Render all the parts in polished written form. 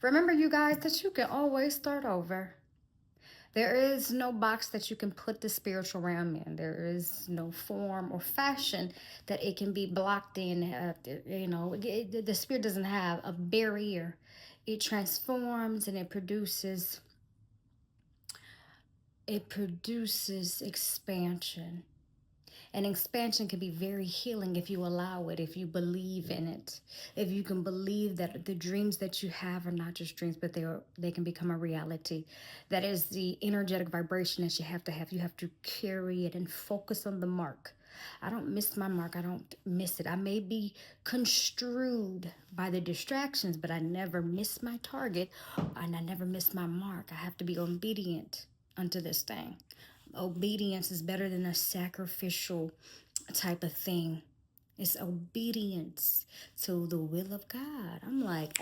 Remember, you guys, that you can always start over. There is no box that you can put the spiritual realm in. There is no form or fashion that it can be blocked in. The spirit doesn't have a barrier. It transforms and it produces expansion. And expansion can be very healing if you allow it, if you believe in it. If you can believe that the dreams that you have are not just dreams, but they can become a reality. That is the energetic vibration that you have to have. You have to carry it and focus on the mark. I don't miss my mark. I don't miss it. I may be construed by the distractions, but I never miss my target and I never miss my mark. I have to be obedient unto this thing. Obedience is better than a sacrificial type of thing. It's obedience to the will of God. I'm like,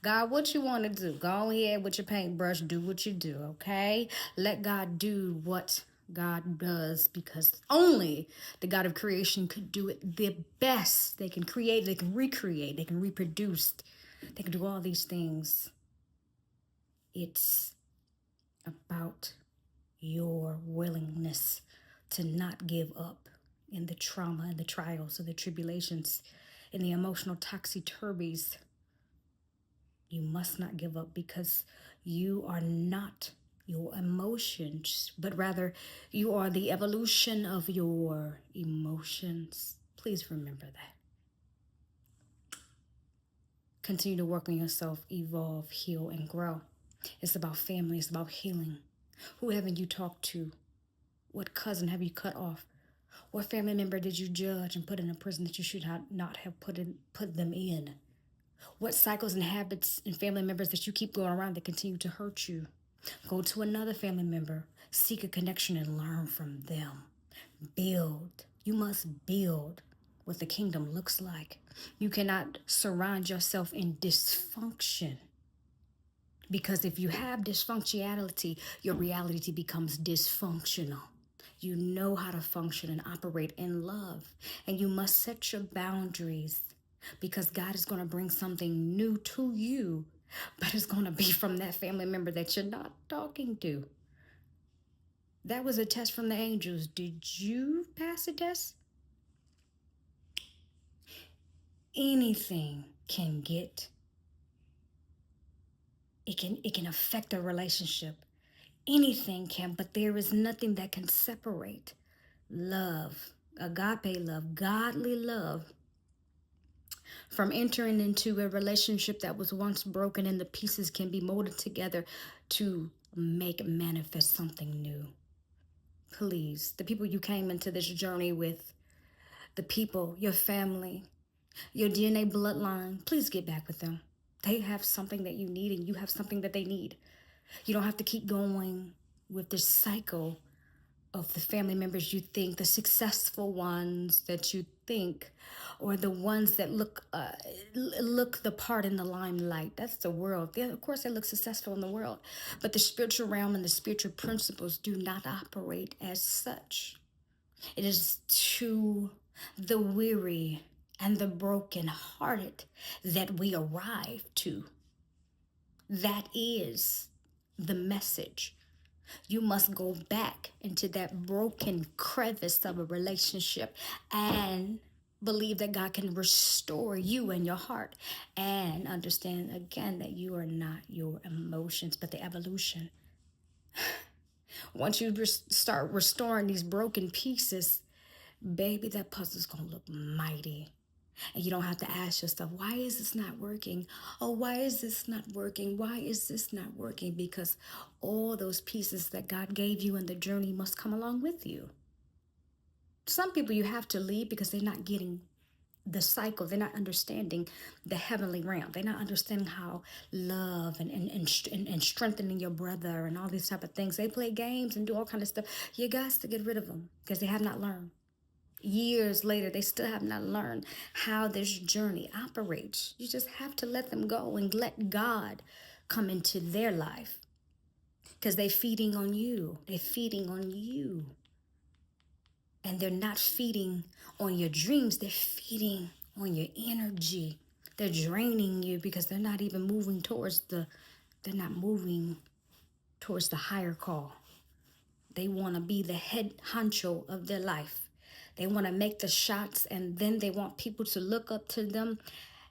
God, what you want to do? Go ahead with your paintbrush. Do what you do, okay? Let God do what God does, because only the God of creation could do it the best. They can create, they can recreate, they can reproduce, they can do all these things. It's about your willingness to not give up in the trauma and the trials and the tribulations and the emotional topsy-turvies. You must not give up, because you are not your emotions, but rather you are the evolution of your emotions. Please remember that. Continue to work on yourself, evolve, heal, and grow. It's about family. It's about healing. Who haven't you talked to? What cousin have you cut off? What family member did you judge and put in a prison that you should not have put them in? What cycles and habits and family members that you keep going around that continue to hurt you? Go to another family member, seek a connection, and learn from them. Build. You must build what the kingdom looks like. You cannot surround yourself in dysfunction, because if you have dysfunctionality, your reality becomes dysfunctional. You know how to function and operate in love. And you must set your boundaries, because God is going to bring something new to you, but it's going to be from that family member that you're not talking to. That was a test from the angels. Did you pass the test? Anything can it can affect a relationship. Anything can, but there is nothing that can separate love, agape love, godly love, from entering into a relationship that was once broken, and the pieces can be molded together to make manifest something new. Please, the people you came into this journey with, the people, your family, your DNA bloodline, please get back with them. They have something that you need, and you have something that they need. You don't have to keep going with this cycle of the family members you think, the successful ones that you think, or the ones that look the part in the limelight. That's the world. Yeah, of course, they look successful in the world, but the spiritual realm and the spiritual principles do not operate as such. It is to the weary and the broken-hearted that we arrive to. That is the message. You must go back into that broken crevice of a relationship and believe that God can restore you and your heart, and understand again that you are not your emotions, but the evolution. Once you start restoring these broken pieces, baby, that puzzle's gonna look mighty. And you don't have to ask yourself, why is this not working? Oh, why is this not working? Why is this not working? Because all those pieces that God gave you in the journey must come along with you. Some people you have to leave because they're not getting the cycle. They're not understanding the heavenly realm. They're not understanding how love and strengthening your brother and all these type of things. They play games and do all kind of stuff. You got to get rid of them because they have not learned. Years later, they still have not learned how this journey operates. You just have to let them go and let God come into their life, because they're feeding on you. They're feeding on you. And they're not feeding on your dreams. They're feeding on your energy. They're draining you because they're not even moving they're not moving towards the higher call. They want to be the head honcho of their life. They want to make the shots, and then they want people to look up to them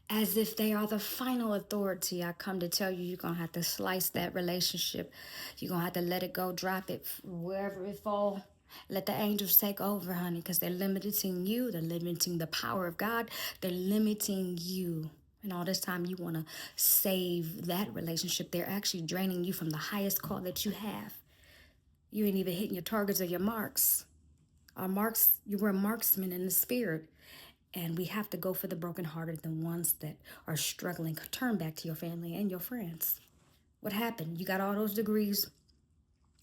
as if they are the final authority. I come to tell you, you're going to have to slice that relationship. You're going to have to let it go, drop it wherever it fall. Let the angels take over, honey, because they're limiting you. They're limiting the power of God. They're limiting you. And all this time you want to save that relationship. They're actually draining you from the highest call that you have. You ain't even hitting your targets or your marks. You were a marksman in the spirit. And we have to go for the brokenhearted, the ones that are struggling. Turn back to your family and your friends. What happened? You got all those degrees.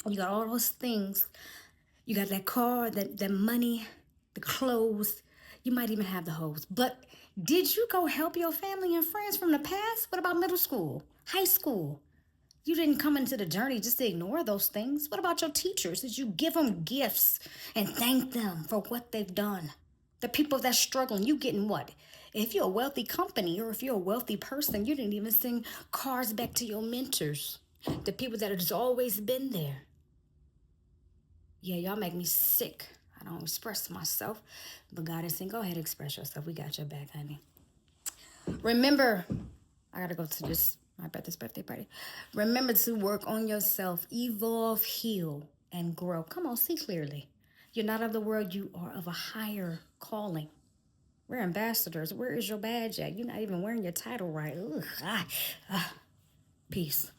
You got all those things. You got that car, that money, the clothes. You might even have the hose. But did you go help your family and friends from the past? What about middle school, high school? You didn't come into the journey just to ignore those things. What about your teachers? Did you give them gifts and thank them for what they've done? The people that's struggling, you getting what? If you're a wealthy company or if you're a wealthy person, you didn't even send cards back to your mentors, the people that have just always been there. Yeah, y'all make me sick. I don't express myself, but God is saying, go ahead and express yourself. We got your back, honey. Remember, I gotta go to my brother's birthday party. Remember to work on yourself, evolve, heal, and grow. Come on, see clearly. You're not of the world, you are of a higher calling. We're ambassadors. Where is your badge at? You're not even wearing your title right. Ugh, peace.